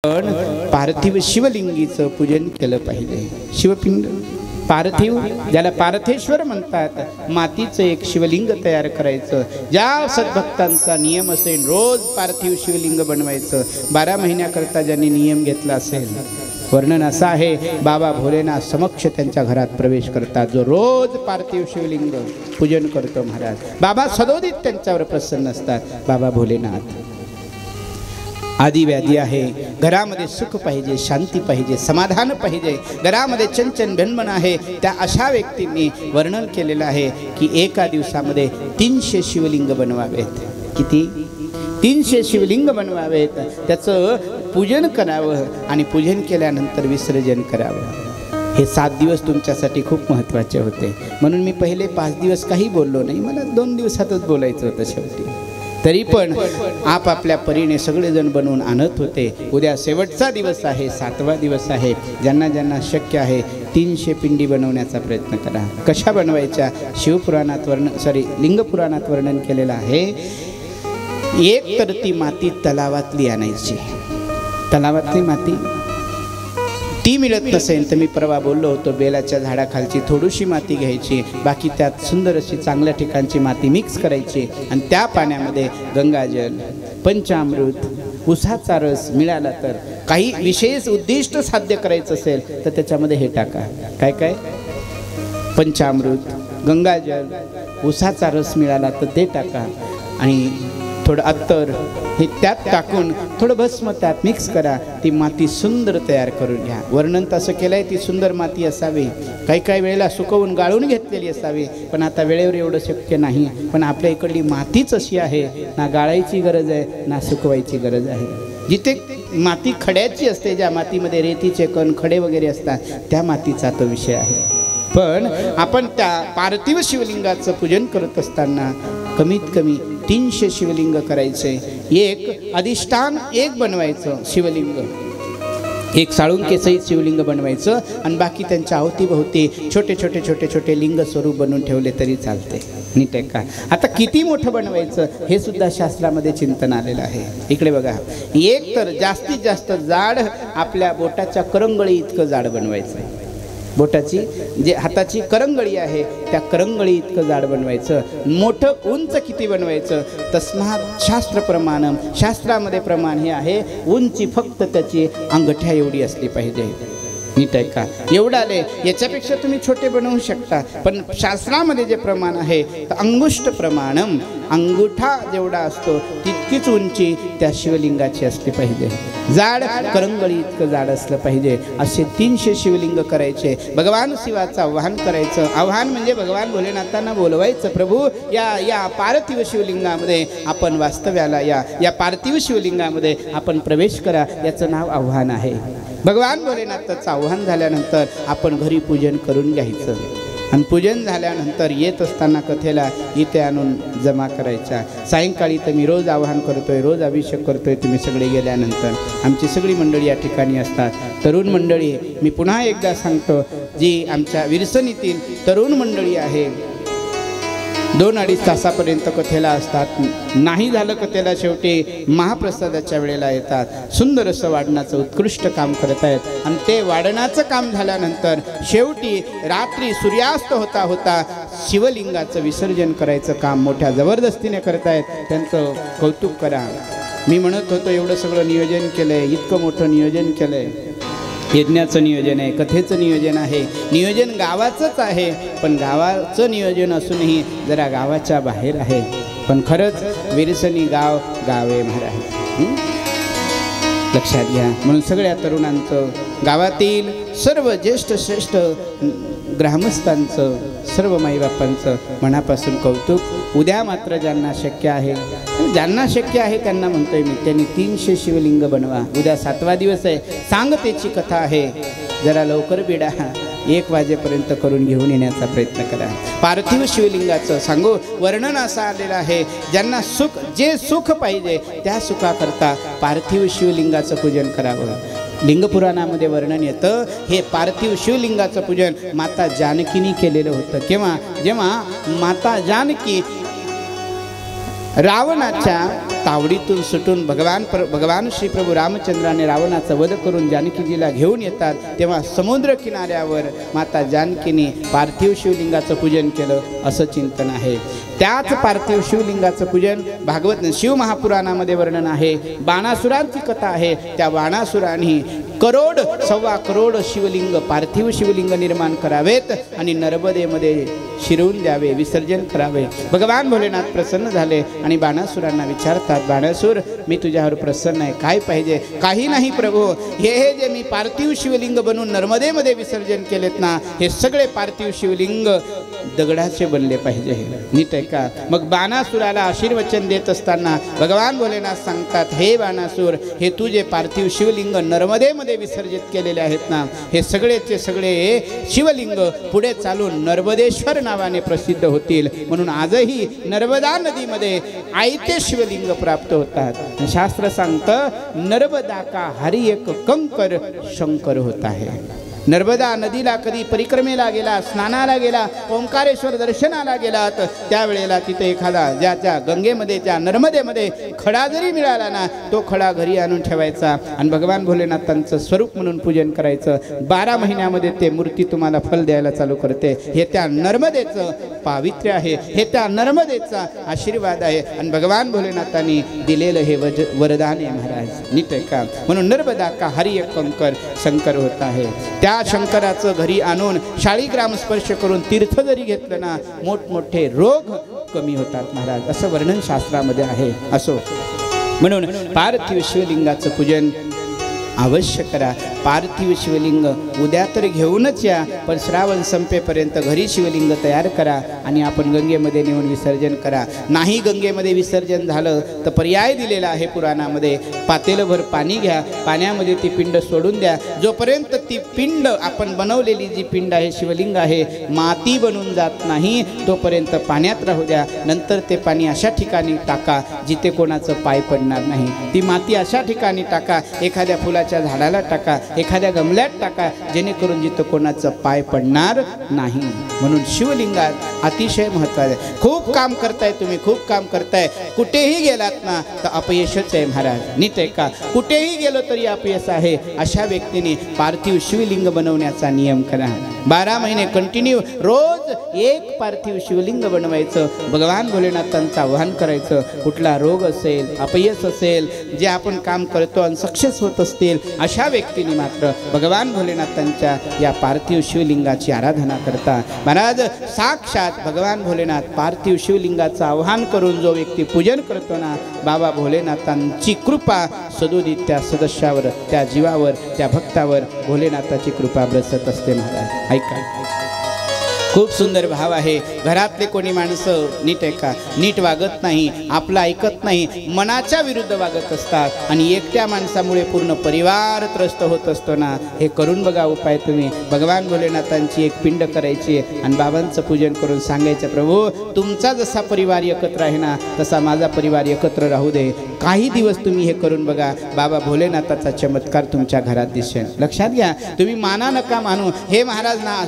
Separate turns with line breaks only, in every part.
पण पार्थिव शिवलिंगीचं पूजन केलं पाहिजे। शिवपिंड पार्थिव ज्याला पार्थेश्वर म्हणतात, मातीचं एक शिवलिंग तयार करायचं। ज्या सद्भक्तांचा नियम असेल रोज पार्थिव शिवलिंग बनवायचं, 12 महिन्याकरता ज्यांनी नियम घेतला असेल, वर्णन असं आहे बाबा भोलेनाथ समक्ष त्यांच्या घरात प्रवेश करतात जो रोज पार्थिव शिवलिंग पूजन करतो महाराज। बाबा सदोदित त्यांच्यावर प्रसन्न असतात। बाबा भोलेनाथ आदि व्याधी आहे, घरामध्ये सुख पाहिजे, शांती पाहिजे, समाधान पाहिजे, घरामध्ये चंचन भनभन आहे, त्या अशा व्यक्तींनी वर्णन केलेलं आहे की एका दिवसामध्ये 300 शिवलिंग बनवावेत। किती? 300 शिवलिंग बनवावेत, त्याचं पूजन करावं आणि पूजन केल्यानंतर विसर्जन करावं। हे 7 दिवस तुमच्यासाठी खूप महत्त्वाचे होते, म्हणून मी पहिले 5 दिवस काही बोललो नाही, मला 2 दिवसातच बोलायचं होतं शेवटी। तरी पण आपापल्या परीने सगळेजण बनवून आणत होते। उद्या शेवटचा दिवस आहे, 7वा दिवस आहे। ज्यांना ज्यांना शक्य आहे 300 पिंडी बनवण्याचा प्रयत्न करा। कशा बनवायच्या? शिवपुराणात लिंगपुराणात वर्णन केलेलं आहे। एक तर ती माती तलावातली आणायची, तलावातली माती ती मिळत नसेल तर मी परवा बोललो होतो, बेलाच्या झाडाखालची थोडीशी माती घ्यायची, बाकी त्यात सुंदर अशी चांगल्या ठिकाणची माती मिक्स करायची आणि त्या पाण्यामध्ये गंगाजल, पंचामृत, उसाचा रस मिळाला तर, काही विशेष उद्दिष्ट साध्य करायचं असेल तर त्याच्यामध्ये हे टाका। काय काय? पंचामृत, गंगाजल, उसाचा रस मिळाला तर ते टाका आणि थोडं अत्तर हे त्यात टाकून थोडं भस्म त्यात मिक्स करा, ती माती सुंदर तयार करून घ्या। वर्णन तसं केलंय, ती सुंदर माती असावी, काही काही वेळेला सुकवून गाळून घेतलेली असावी, पण आता वेळेवर एवढं शक्य नाही। पण आपल्या इकडली मातीच अशी आहे, ना गाळायची गरज आहे ना सुकवायची गरज आहे। जिथे माती खड्याची असते, ज्या मातीमध्ये रेतीचे कण खडे वगैरे असतात, त्या मातीचा तो विषय आहे। पण आपण त्या पार्थिव शिवलिंगाचं पूजन करत असताना कमीत कमी 300 शिवलिंग करायचे। एक अधिष्ठान एक बनवायचं शिवलिंग, एक साळुंकेसहित शिवलिंग बनवायचं आणि बाकी त्यांच्या अवतीभोवती छोटे छोटे छोटे छोटे लिंग स्वरूप बनवून ठेवले तरी चालते। नीट आहे का? आता किती मोठं बनवायचं हे सुद्धा शास्त्रामध्ये चिंतन आलेलं आहे। इकडे बघा, एक तर जास्तीत जास्त जाड आपल्या बोटाच्या करंगळी इतकं जाड बनवायचं। बोटाची जे हाताची करंगळी आहे त्या करंगळी इतकं जाड बनवायचं। मोठं उंच किती बनवायचं? तस्मात् शास्त्र प्रमाणम, शास्त्रामध्ये प्रमाण हे आहे, उंची फक्त त्याची अंगठ्या एवढी असली पाहिजे। नीट आहे का? एवढं आले, याच्यापेक्षा तुम्ही छोटे बनवू शकता, पण शास्त्रामध्ये जे प्रमाण आहे तर अंगुष्ठ प्रमाणम, अंगुठा जेवढा असतो तितकीच उंची त्या शिवलिंगाची असली पाहिजे। जाड करंगळी इतकं जाड असलं पाहिजे। असे 300 शिवलिंग करायचे। भगवान शिवाचं आव्हान करायचं। आव्हान म्हणजे भगवान भोलेनाथांना बोलवायचं, प्रभू या पार्थिव शिवलिंगामध्ये आपण वास्तव्याला या पार्थिव शिवलिंगामध्ये आपण प्रवेश करा, याचं नाव आव्हान आहे। भगवान भोलेनाथाचं आव्हान झाल्यानंतर आपण घरी पूजन करून घ्यायचं आणि पूजन झाल्यानंतर येत असताना कथेला इथे आणून जमा करायच्या। सायंकाळी तर मी रोज आवाहन करतोय, रोज अभिषेक करतोय, तुम्ही सगळे गेल्यानंतर आमची सगळी मंडळी या ठिकाणी असतात। तरुण मंडळी, मी पुन्हा एकदा सांगतो, जी आमच्या विरसनीतील तरुण मंडळी आहे 2-2.5 तासापर्यंत कथेला असतात। नाही झालं कथेला शेवटी महाप्रसादाच्या वेळेला येतात। सुंदर असं वाढणाचं उत्कृष्ट काम करत आहेत आणि ते वाढणाचं काम झाल्यानंतर शेवटी रात्री सूर्यास्त होता होता शिवलिंगाचं विसर्जन करायचं काम मोठ्या जबरदस्तीने करतायत, त्यांचं कौतुक करा। मी म्हणत होतो एवढं सगळं नियोजन केलंय, इतकं मोठं नियोजन केलंय, यज्ञाचं नियोजन आहे, कथेचं नियोजन आहे, नियोजन गावाचंच आहे, पण गावाचं नियोजन असूनही जरा गावाच्या बाहेर आहे। पण खरंच विरसनी गाव आहे महाराज, लक्षात घ्या। म्हणून सगळ्या तरुणांचं, गावातील सर्व ज्येष्ठ श्रेष्ठ ग्रामस्थांचं, सर्व माईबापांचं मनापासून कौतुक। उद्या मात्र ज्यांना शक्य आहे त्यांना म्हणतोय मी, त्यांनी 300 शिवलिंग बनवा। उद्या 7वा दिवस आहे, सांगतेची कथा आहे, जरा लवकर बिडा, 1 वाजेपर्यंत करून घेऊन येण्याचा प्रयत्न करा। पार्थिव शिवलिंगाचं सांगू वर्णन असं आलेलं आहे, ज्यांना जे सुख पाहिजे त्या सुखाकरता पार्थिव शिवलिंगाचं पूजन करावं। लिंगपुराणामध्ये वर्णन येतं, हे पार्थिव शिवलिंगाचं पूजन माता जानकीनी केलेलं होतं। जेव्हा माता जानकी रावणाच्या तावडीतून सुटून भगवान श्री प्रभू रामचंद्राने रावणाचा वध करून जानकीजीला घेऊन येतात, तेव्हा समुद्र किनाऱ्यावर माता जानकीने पार्थिव शिवलिंगाचं पूजन केलं असं चिंतन आहे. त्याच पार्थिव शिवलिंगाचं पूजन भागवत शिव महापुराणामध्ये वर्णन आहे. बाणासुरांची कथा आहे. त्या बाणासुरांनी करोड 1.25 करोड शिवलिंग पार्थिव शिवलिंग निर्माण करावेत आणि नर्मदेमध्ये शिरवून द्यावे, विसर्जन करावे. भगवान भोलेनाथ प्रसन्न झाले आणि बाणासुरांना विचारतात, बाणासुर मी तुझ्यावर प्रसन्न आहे, काय पाहिजे? काही नाही प्रभू, हे जे मी पार्थिव शिवलिंग बनवून नर्मदेमध्ये विसर्जन केलेत ना, हे सगळे पार्थिव शिवलिंग दगडाचे बनले पाहिजे. नीट आहे का? मग बाणासुराला आशीर्वचन देत असताना भगवान भोलेनाथ सांगतात, हे बाणासुर, हे तू जे पार्थिव शिवलिंग नर्मदेमध्ये विसर्जित केलेले आहेत ना, हे सगळेचे सगळे शिवलिंग पुढे चालून नर्मदेश्वर नावाने प्रसिद्ध होतील. म्हणून आजही नर्मदा नदीमध्ये आयते शिवलिंग प्राप्त होतात. शास्त्र सांगतं, नर्मदा का हरि एक कंकर शंकर होता है. नर्मदा नदीला कधी परिक्रमेला गेला, स्नानाला गेला, ओंकारेश्वर दर्शनाला गेलात, त्यावेळेला तिथे एखादा ज्याच्या गंगेमध्ये त्या नर्मदेमध्ये खडा जरी मिळाला ना, तो खडा घरी आणून ठेवायचा आणि भगवान भोलेनाथांचं स्वरूप म्हणून पूजन करायचं. 12 महिन्यामध्ये ते मूर्ती तुम्हाला फल द्यायला चालू करते. हे त्या नर्मदेचं पावित्र्य आहे, हे त्या नर्मदेचा आशीर्वाद आहे आणि भगवान भोलेनाथांनी दिलेलं हे वरदान आहे महाराज. नीट आहे का? म्हणून नर्मदा का हरि एक कंकर शंकर होता आहे. त्या शंकराचं घरी आणून शाळीग्राम स्पर्श करून तीर्थ जरी घेतलं ना, मोठमोठे रोग कमी होतात महाराज, असं वर्णन शास्त्रामध्ये आहे. असो, म्हणून पार्थिव शिवलिंगाचं पूजन अवश्य करा. पार्थिव शिवलिंग उद्या तर घेऊनच या, पण श्रावण संपेपर्यंत घरी शिवलिंग तयार करा आणि आपण गंगेमध्ये नेऊन विसर्जन करा. नाही गंगेमध्ये विसर्जन झालं तर पर्याय दिलेला आहे पुराणामध्ये, पातेलभर पाणी घ्या, पाण्यामध्ये ती पिंड सोडून द्या. जोपर्यंत ती पिंड आपण बनवलेली जी पिंड आहे, शिवलिंग आहे, माती बनून जात नाही तोपर्यंत पाण्यात राहू द्या. नंतर ते पाणी अशा ठिकाणी टाका जिथे कोणाचं पाय पडणार नाही. ती माती अशा ठिकाणी टाका, एखाद्या फुलाच्या झाडाला टाका, एखाद्या गमल्यात टाका, जेणेकरून जिथं कोणाचं पाय पडणार नाही. म्हणून शिवलिंगात अतिशय महत्त्वाचं आहे. खूप काम करताय तुम्ही, खूप काम करताय, कुठेही गेलात ना तर अपयशच आहे महाराज. नीट आहे का? कुठेही गेलो तरी अपयश आहे. अशा व्यक्तीने पार्थिव शिवलिंग बनवण्याचा नियम करा. 12 महिने कंटिन्यू रोज एक पार्थिव शिवलिंग बनवायचं, भगवान भोलेनाथांचं आवाहन करायचं. कुठला रोग असेल, अपयश असेल, जे आपण काम करतो आणि सक्सेस होत असतील, अशा व्यक्तीने मात्र भगवान भोलेनाथांच्या या पार्थिव शिवलिंगाची आराधना करता. महाराज, साक्षात भगवान भोलेनाथ पार्थिव शिवलिंगाचं आवाहन करून जो व्यक्ती पूजन करतो ना, बाबा भोलेनाथांची कृपा सदोदित त्या सदस्यावर, त्या जीवावर, त्या भक्तावर भोलेनाथाची कृपा बरसत असते महाराज. ऐका, खूप सुंदर भाव आहे. घरातले कोणी माणसं नीट आहे का, नीट वागत नाही, आपलं ऐकत नाही, मनाच्या विरुद्ध वागत असतात आणि एकट्या माणसामुळे पूर्ण परिवार त्रस्त होत असतो ना. हे करून बघा उपाय तुम्ही. भगवान भोलेनाथांची एक पिंड करायची आणि बाबांचं पूजन करून सांगायचं, प्रभू तुमचा जसा परिवार एकत्र आहे ना, तसा माझा परिवार एकत्र राहू दे. काही दिवस तुम्ही हे करून बघा, बाबा भोलेनाथाचा चमत्कार तुमच्या घरात दिसेल. लक्षात घ्या, तुम्ही माना नका मानू. हे महाराज ना,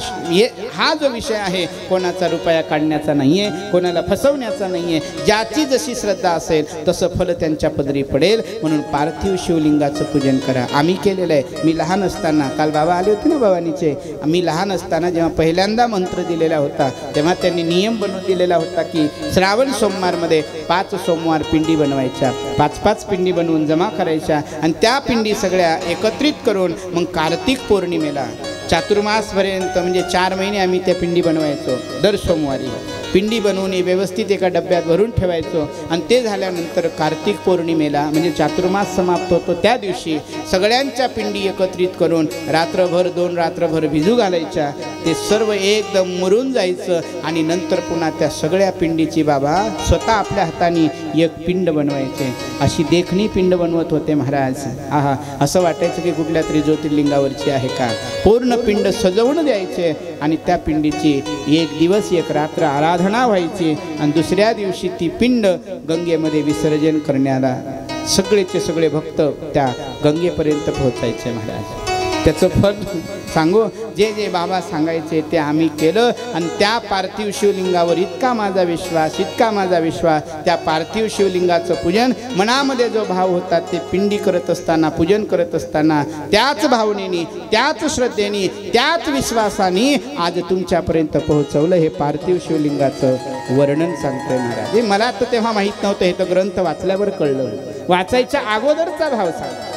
हा जो विषय आहे कोणाचा रुपया काढण्याचा नाहीये, कोणाला फसवण्याचा नाहीये. ज्याची जशी श्रद्धा असेल तसं फल त्यांच्या पदरी पडेल. म्हणून पार्थिव शिवलिंगाचं पूजन करा. आम्ही केलेलं आहे. मी लहान असताना, काल बाबा आले होते ना भवानीचे, आम्ही लहान असताना जेव्हा पहिल्यांदा मंत्र दिलेला होता तेव्हा त्यांनी नियम बनवून दिलेला होता की श्रावण सोमवारमध्ये 5 सोमवार पिंडी बनवायच्या, 5-5 पिंडी बनवून जमा करायच्या आणि त्या पिंडी सगळ्या एकत्रित करून मग कार्तिक पौर्णिमेला चातुर्मासपर्यंत म्हणजे 4 महिने आम्ही त्या पिंडी बनवायचो. दर सोमवारी पिंडी बनवून व्यवस्थित एका डब्यात भरून ठेवायचो आणि ते झाल्यानंतर कार्तिक पौर्णिमेला म्हणजे चातुर्मास समाप्त होतो त्या दिवशी सगळ्यांच्या पिंडी एकत्रित करून रात्रभर 2 रात्रभर भिजू घालायच्या. ते सर्व एकदम मुरून जायचं आणि नंतर पुन्हा त्या सगळ्या पिंडीची बाबा स्वतः आपल्या हाताने एक पिंड बनवायचे. अशी देखणी पिंड बनवत होते महाराज. आहा, असं वाटायचं की कुठल्या तरी ज्योतिर्लिंगावरची आहे का. पूर्ण पिंड सजवून द्यायचे आणि त्या पिंडीची 1 दिवस 1 रात्र आराधना व्हायची आणि दुसऱ्या दिवशी ती पिंड गंगेमध्ये विसर्जन करण्याला सगळेचे सगळे भक्त त्या गंगेपर्यंत पोहोचायचे महाराज. त्याचं फल सांगू, जे जे बाबा सांगायचे ते आम्ही केलं आणि त्या पार्थिव शिवलिंगावर इतका माझा विश्वास, इतका माझा विश्वास, त्या पार्थिव शिवलिंगाचं पूजन मनामध्ये जो भाव होता ते पिंडी करत असताना, पूजन करत असताना त्याच भावनेने, त्याच श्रद्धेने, त्याच विश्वासाने आज तुमच्यापर्यंत पोहोचवलं. हे पार्थिव शिवलिंगाचं वर्णन सांगतोय महाराज. हे मला तर तेव्हा माहीत नव्हतं, हे तर ग्रंथ वाचल्यावर कळलं. वाचायच्या अगोदरचा भाव सांग,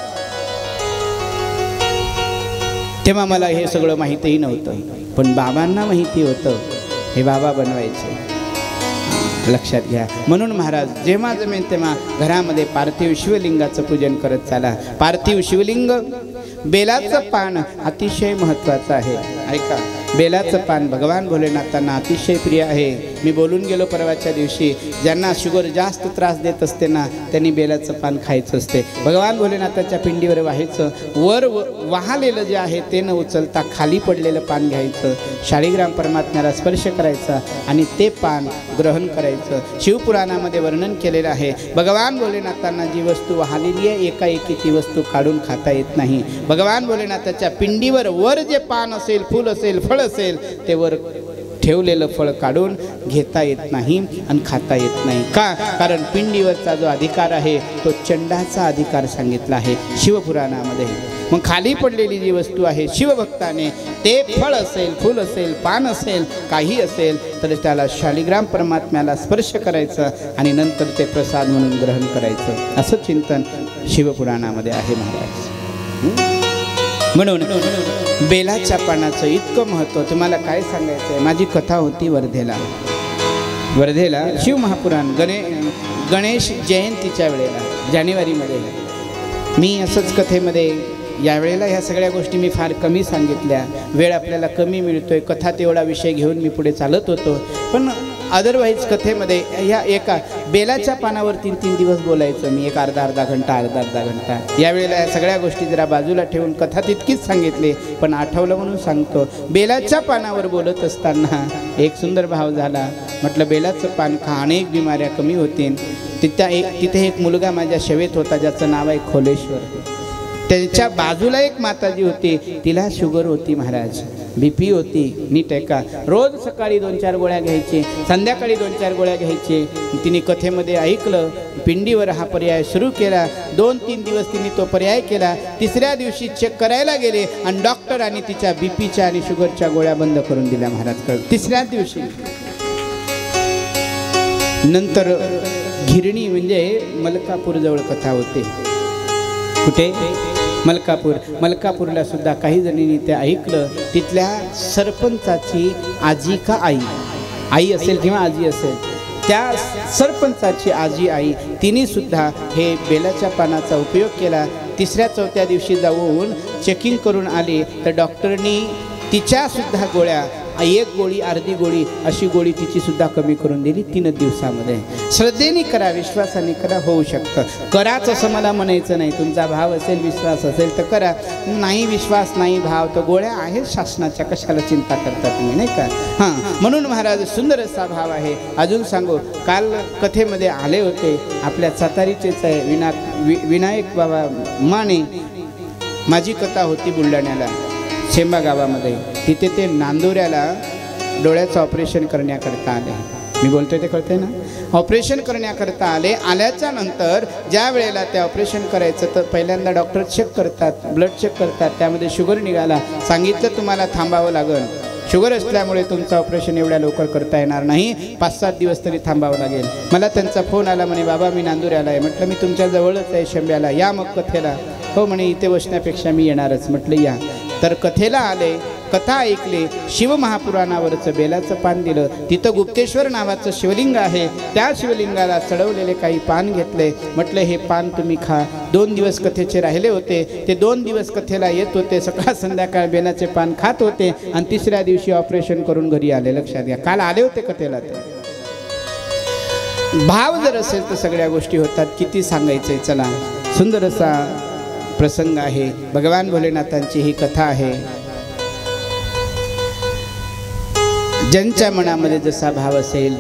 तेव्हा मला हे सगळं माहितीही नव्हतं, पण बाबांना माहिती होतं. हे बाबा बनवायचे, लक्षात घ्या. म्हणून महाराज जेव्हा जमेन तेव्हा घरामध्ये पार्थिव शिवलिंगाचं पूजन करत चाला. पार्थिव शिवलिंग, बेलाचं पान अतिशय महत्त्वाचं आहे. ऐका, बेलाचं पान भगवान भोलेनाथांना अतिशय प्रिय आहे. मी बोलून गेलो परवाच्या दिवशी, ज्यांना शुगर जास्त त्रास देत असते ना त्यांनी बेलाचं पान खायचं असते. भगवान भोलेनाथाच्या पिंडीवर व्हायचं, वर वाहलेलं जे आहे ते न उचलता खाली पडलेलं पान घ्यायचं, शाळीग्राम परमात्म्याला स्पर्श करायचा आणि ते पान ग्रहण करायचं. शिवपुराणामध्ये वर्णन केलेलं आहे. भगवान भोलेनाथांना जी वस्तू वाहलेली आहे एकाएकी ती वस्तू काढून खाता येत नाही. भगवान भोलेनाथाच्या पिंडीवर वर जे पान असेल, फूल असेल, फळ असेल, ते वर ठेवलेलं फळ काढून घेता येत नाही आणि खाता येत नाही. का? कारण पिंडीवरचा जो अधिकार आहे तो चंडाचा अधिकार सांगितला आहे शिवपुराणामध्ये. मग खाली पडलेली जी वस्तू आहे शिवभक्ताने, ते फळ असेल, फूल असेल, पान असेल, काही असेल, तर त्याला शालिग्राम परमात्म्याला स्पर्श करायचं आणि नंतर ते प्रसाद म्हणून ग्रहण करायचं, असं चिंतन शिवपुराणामध्ये आहे महाराज. म्हणून बेलाच्या पानाचं इतकं महत्त्व तुम्हाला काय सांगायचं आहे. माझी कथा होती वर्धेला शिव महापुराण गणेश जयंतीच्या वेळेला जानेवारीमध्ये. मी असंच कथेमध्ये यावेळेला ह्या सगळ्या गोष्टी मी फार कमी सांगितल्या, वेळ आपल्याला कमी मिळतोय, कथा तेवढा विषय घेऊन मी पुढे चालत होतो. पण अदरवाईज कथेमध्ये ह्या एका बेलाच्या पानावर 3-3 दिवस बोलायचं मी, एक अर्धा घंटा. यावेळेला या सगळ्या गोष्टी जरा बाजूला ठेवून कथा तितकीच सांगितली, पण आठवलं म्हणून सांगतो. बेलाच्या पानावर बोलत असताना एक सुंदर भाव झाला. म्हटलं बेलाचं पान खा, अनेक बिमाऱ्या कमी होतील. तिथे एक मुलगा माझ्या सेवेत होता ज्याचं नाव आहे खोलेश्वर. त्याच्या बाजूला एक माताजी होती, तिला शुगर होती महाराज, BP होती. नीट आहे का? रोज सकाळी 2-4 गोळ्या घ्यायचे, संध्याकाळी 2-4 गोळ्या घ्यायचे. तिने कथेमध्ये ऐकलं, पिंडीवर हा पर्याय सुरू केला. 2-3 दिवस तिने तो पर्याय केला. तिसऱ्या दिवशी चेक करायला गेले आणि डॉक्टरांनी तिच्या BPच्या आणि शुगरच्या गोळ्या बंद करून दिल्या महाराज. तिसऱ्याच दिवशी. नंतर घिरणी म्हणजे मलकापूरजवळ कथा होते. कुठे? मलकापूरला सुद्धा काही जणींनी ते ऐकलं. तिथल्या सरपंचाची आजी का आई असेल किंवा आजी असेल, त्या सरपंचाची आजी आई तिने सुद्धा हे बेलाच्या पानाचा उपयोग केला. 3-4 दिवशी जाऊन चेकिंग करून आली तर डॉक्टरनी तिच्या सुद्धा गोळ्या, एक गोळी, अर्धी गोळी अशी गोळी तिची सुद्धा कमी करून दिली 3 दिवसामध्ये. श्रद्धेने करा, विश्वासाने करा, होऊ शकतं. कराच असं मला म्हणायचं नाही. तुमचा भाव असेल, विश्वास असेल तर करा. नाही विश्वास, नाही भाव, तर गोळ्या आहेत शासनाच्या, कशाला चिंता करता तुम्ही, नाही का? हां, म्हणून महाराज सुंदर असा भाव आहे. अजून सांगू, काल कथेमध्ये आले होते आपल्या सातारीचेच आहे विनायक बाबा माने. माझी कथा होती बुलढाण्याला शेंबा गावामध्ये. तिथे ते नांदोऱ्याला डोळ्याचं ऑपरेशन करण्याकरता आले. मी बोलतोय ते कळतंय ना? ऑपरेशन करण्याकरता आल्याच्या नंतर ज्या वेळेला ते ऑपरेशन करायचं तर पहिल्यांदा डॉक्टर चेक करतात, ब्लड चेक करतात. त्यामध्ये शुगर निघाला. सांगितलं तुम्हाला थांबावं लागेल, शुगर असल्यामुळे तुमचं ऑपरेशन एवढ्या लवकर करता येणार नाही, 5-7 दिवस तरी थांबावं लागेल. मला त्यांचा फोन आला, म्हणे बाबा मी नांदोऱ्याला आहे. म्हटलं मी तुमच्या जवळच आहे शेंब्याला, या मग कथेला. हो म्हणे इथे बसण्यापेक्षा मी येणारच. म्हटलं या. तर कथेला आले, कथा ऐकली. शिवमहापुराणावरचं बेलाचं पान दिलं. तिथं गुप्तेश्वर नावाचं शिवलिंग आहे, त्या शिवलिंगाला चढवलेले काही पान घेतले. म्हटलं हे पान तुम्ही खा. 2 दिवस कथेचे राहिले होते. ते 2 दिवस कथेला येत होते, सकाळ संध्याकाळ बेलाचे पान खात होते आणि 3ऱ्या दिवशी ऑपरेशन करून घरी आले. लक्षात घ्या, काल आले होते कथेला. ते भाव जर असेल तर सगळ्या गोष्टी होतात. किती सांगायचंय. चला, सुंदर असा प्रसंग आहे. भगवान भोलेनाथांची ही कथा आहे. ज्यांच्या मनामध्ये जसा भाव असेल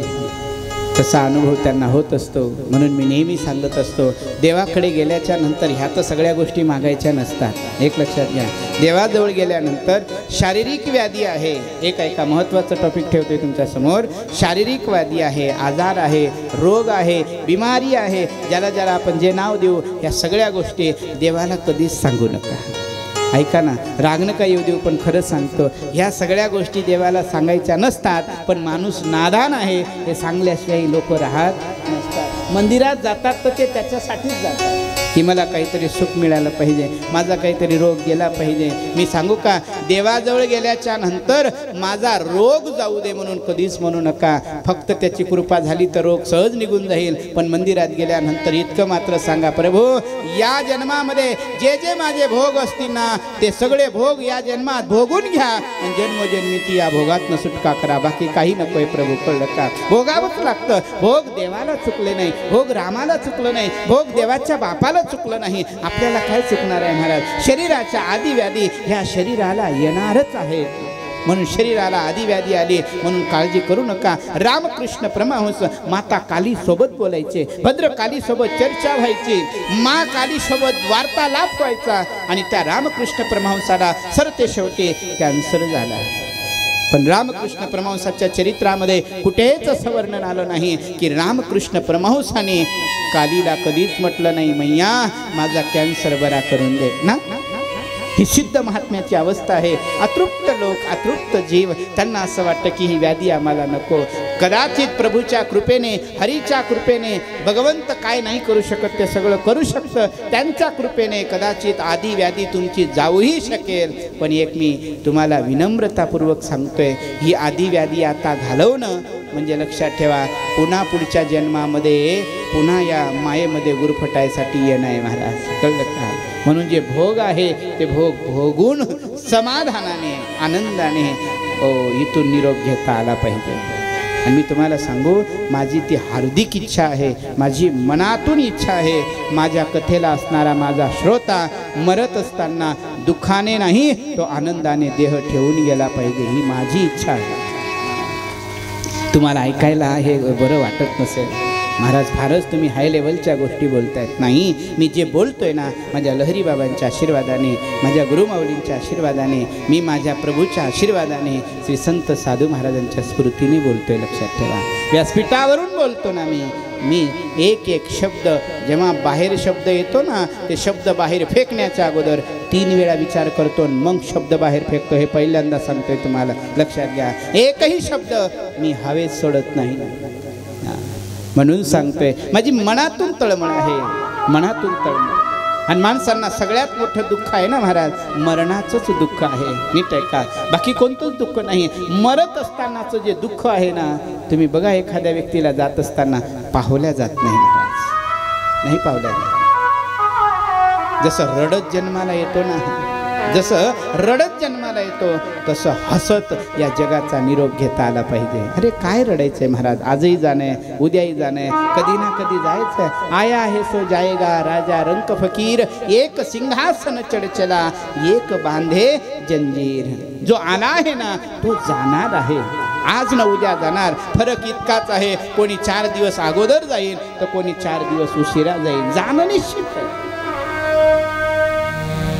तसा अनुभव त्यांना होत असतो. म्हणून मी नेहमी सांगत असतो, देवाकडे गेल्याच्या नंतर ह्या तर सगळ्या गोष्टी मागायच्या नसतात. एक लक्षात घ्या, देवाजवळ गेल्यानंतर शारीरिक व्याधी आहे, एक ऐका महत्त्वाचं टॉपिक ठेवतोय तुमच्यासमोर. शारीरिक व्याधी आहे, आजार आहे, रोग आहे, बिमारी आहे, ज्याला ज्याला आपण जे नाव देऊ, या सगळ्या गोष्टी देवाला कधीच सांगू नका. ऐका ना, राग नका येऊ देऊ, पण खरं सांगतो, ह्या सगळ्या गोष्टी देवाला सांगायच्या नसतात. पण माणूस नादान आहे, हे सांगल्याशिवाय लोक राहत नसतात. मंदिरात जातात तर ते त्याच्यासाठीच जातात की मला काहीतरी सुख मिळालं पाहिजे, माझा काहीतरी रोग गेला पाहिजे. मी सांगू का, देवाजवळ गेल्याच्या नंतर माझा रोग जाऊ दे म्हणून कधीच म्हणू नका. फक्त त्याची कृपा झाली तर रोग सहज निघून जाईल. पण मंदिरात गेल्यानंतर इतकं मात्र सांगा, प्रभू या जन्मामध्ये जे जे माझे भोग असतील ना, ते सगळे भोग या जन्मात भोगून घ्या आणि जन्मोजन्मीची या भोगातनं सुटका करा. बाकी काही नकोय प्रभू, कळलं का? भोगावंच लागतं. भोग देवाला चुकले नाही, भोग रामाला चुकलं नाही, भोग देवाच्या बापाला चुकलं नाही, आपल्याला काय चुकणार आहे महाराज? शरीराच्या आदिव्याधी ह्या शरीराला येणारच आहे. म्हणून शरीराला आदिव्याधी आली म्हणून काळजी करू नका. रामकृष्ण परमहंस माता काली सोबत बोलायचे, भद्र काली सोबत चर्चा व्हायची, मा काली सोबत वार्तालाप व्हायचा. आणि त्या रामकृष्ण परमहंसाला सरते शेवटी कॅन्सर झाला. पण रामकृष्ण परमहंसाच्या चरित्रामध्ये कुठेच असं वर्णन आलं नाही की रामकृष्ण परमहंसाने कालीला कधीच म्हटलं नाही, मैया माझा कॅन्सर बरा करून दे ना. ही सिद्ध महात्म्याची अवस्था आहे. अतृप्त लोक, अतृप्त जीव, त्यांना असं वाटतं की ही व्याधी आम्हाला नको. कदाचित प्रभूच्या कृपेने, हरीच्या कृपेने, भगवंत काय नाही करू शकत ते सगळं करू शकतं. त्यांच्या कृपेने कदाचित आदी व्याधी तुमची जाऊही शकेल. पण एक मी तुम्हाला विनम्रतापूर्वक सांगतोय, ही आदी व्याधी आता घालवणं म्हणजे लक्षात ठेवा, पुन्हा पुढच्या जन्मामध्ये पुन्हा या मायेमध्ये गुरफटायसाठी येणं आहे महाराज, कळलं का? म्हणून जे भोग आहे ते भोग भोगून समाधानाने, आनंदाने इथून निरोप घेता आला पाहिजे. आणि मी तुम्हाला सांगू, माझी ती हार्दिक इच्छा आहे, माझी मनातून इच्छा आहे, माझ्या कथेला असणारा माझा श्रोता मरत असताना दुःखाने नाही, तो आनंदाने देह ठेवून गेला पाहिजे, ही माझी इच्छा आहे. तुम्हाला ऐकायला हे बरं वाटत नसेल, महाराज फारच तुम्ही हाय लेवलच्या गोष्टी बोलतायत. नाही, मी जे बोलतोय ना, माझ्या लहरी बाबांच्या आशीर्वादाने, माझ्या गुरुमाऊलींच्या आशीर्वादाने, मी माझ्या प्रभूच्या आशीर्वादाने, श्री संत साधू महाराजांच्या स्फूर्तीने बोलतोय. लक्षात ठेवा, व्यासपीठावरून बोलतो ना मी एक एक शब्द, जेव्हा बाहेर शब्द येतो ना, ते शब्द बाहेर फेकण्याच्या अगोदर 3 वेळा विचार करतो, मग शब्द बाहेर फेकतो. हे पहिल्यांदा सांगतोय तुम्हाला, लक्षात घ्या. एकही शब्द मी हवेत सोडत नाही. म्हणून सांगतोय, माझी मनातून तळमळ आहे, मनातून तळमळ. आणि माणसांना सगळ्यात मोठं दुःख आहे ना महाराज, मरणाचंच दुःख आहे. नीट आहे का? बाकी कोणतंच दुःख नाही. मरत असतानाचं जे दुःख आहे ना, तुम्ही बघा, एखाद्या व्यक्तीला जात असताना पाहवल्या जात नाही महाराज, नाही पावल्या जात. जसं रडत जन्माला येतो ना, जसं रडत जन्माला येतो, तसं हसत या जगाचा निरोप घेता आला पाहिजे. अरे काय रडायचंय महाराज, आजही जाणं, उद्याही जाणं, कधी ना कधी जायचं. आया है सो जाएगा राजा रंक फकीर, एक सिंहासन चढ चला, एक बांधे जंजीर. जो आला आहे ना, तो जाणार आहे, आज न उद्या जाणार. फरक इतकाच आहे, कोणी 4 दिवस अगोदर जाईल तर कोणी 4 दिवस उशिरा जाईल. जाणं निश्चित आहे,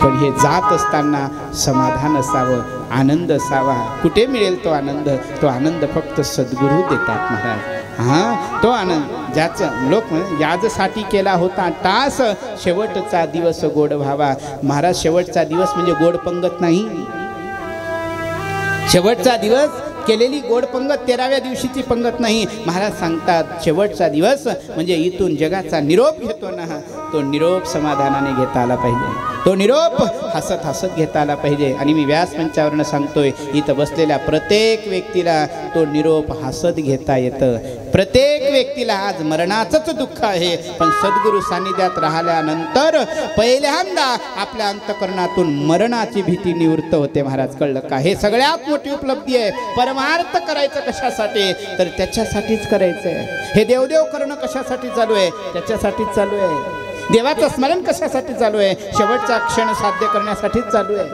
पण हे जात असताना समाधान असावं, आनंद असावा. कुठे मिळेल तो आनंद? तो आनंद फक्त सद्गुरू देतात महाराज. हां, तो आनंद ज्याचं लोक याजसाठी केला होता टास, शेवटचा दिवस गोड व्हावा. महाराज, शेवटचा दिवस म्हणजे गोड पंगत नाही. शेवटचा दिवस केलेली गोड पंगत 13व्या दिवशीची पंगत नाही. महाराज सांगतात, शेवटचा दिवस म्हणजे इथून जगाचा निरोप घेतो ना, तो निरोप समाधानाने घेता आला पाहिजे, तो निरोप हसत हसत घेता आला पाहिजे. आणि मी व्यासमंचावरनं सांगतोय, इथं बसलेल्या प्रत्येक व्यक्तीला तो निरोप हसत घेता येतं. प्रत्येक व्यक्तीला आज मरणाचंच दुःख आहे, पण सद्गुरू सानिध्यात राहिल्यानंतर पहिल्यांदा आपल्या अंतकरणातून मरणाची भीती निवृत्त होते महाराज, कळलं का? हे सगळ्यात मोठी उपलब्धी आहे. परमार्थ करायचं कशासाठी? तर त्याच्यासाठीच करायचं आहे. हे देवदेव करणं कशासाठी चालू आहे? त्याच्यासाठीच चालू आहे. देवाचं स्मरण कशासाठी चालू आहे? शेवटचा क्षण साध्य करण्यासाठीच चालू आहे.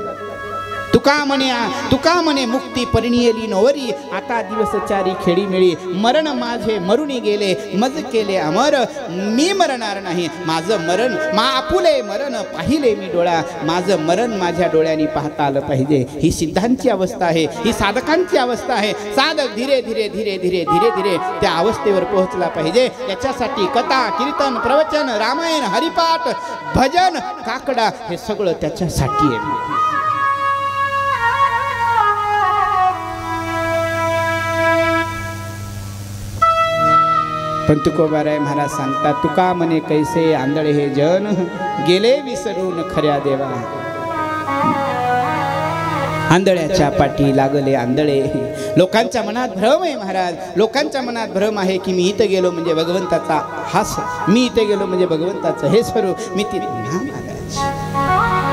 तुका म्हणे मुक्ती परिणियली नवरी, आता दिवस चारी खेडी मिळी, मरण माझे मरुनी गेले, मज केले अमर, मी मरणार नाही, माझं मरण आपुले मरण पाहिले मी डोळा, माझं मरण माझ्या डोळ्यांनी पाहता आलं पाहिजे. ही सिद्धांची अवस्था आहे, ही साधकांची अवस्था आहे. साधक धीरे धीरे धीरे धीरे धीरे धीरे त्या अवस्थेवर पोहोचला पाहिजे. त्याच्यासाठी कथा, कीर्तन, प्रवचन, रामायण, हरिपाठ, भजन, काकडा हे सगळं त्याच्यासाठी आहे. पण तुकोबाराय महाराज सांगतात, तुका म्हणे कैसे आंधळे हे जन, गेले विसरून खऱ्या देवा. आंधळ्याच्या पाठी लागले आंधळे. लोकांच्या मनात भ्रम आहे महाराज, लोकांच्या मनात भ्रम आहे की मी इथं गेलो म्हणजे भगवंताचा हास, मी इथे गेलो म्हणजे भगवंताचं हे स्वरूप, मी तिथे महाराज.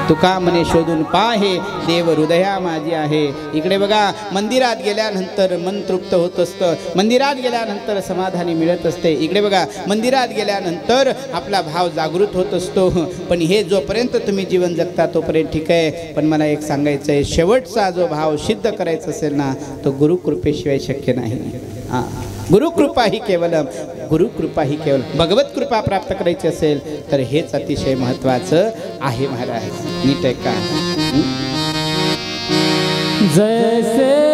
तुका म्हणे शोधून पाहे, देव हृदया माझी आहे. इकडे बघा, मंदिरात गेल्यानंतर मन तृप्त होत असतं, मंदिरात गेल्यानंतर समाधानी मिळत असते. इकडे बघा, मंदिरात गेल्यानंतर आपला भाव जागृत होत असतो. पण हे जोपर्यंत तुम्ही जीवन जगता तोपर्यंत ठीक आहे. पण मला एक सांगायचं आहे, शेवटचा जो भाव सिद्ध करायचा असेल ना, तो गुरुकृपेशिवाय शक्य नाही. हां, गुरुकृपा ही केवलम, गुरुकृपा ही केवल, भगवत कृपा प्राप्त करायची असेल तर हेच अतिशय महत्त्वाचं आहे महाराज. नीट आहे का?
जैसे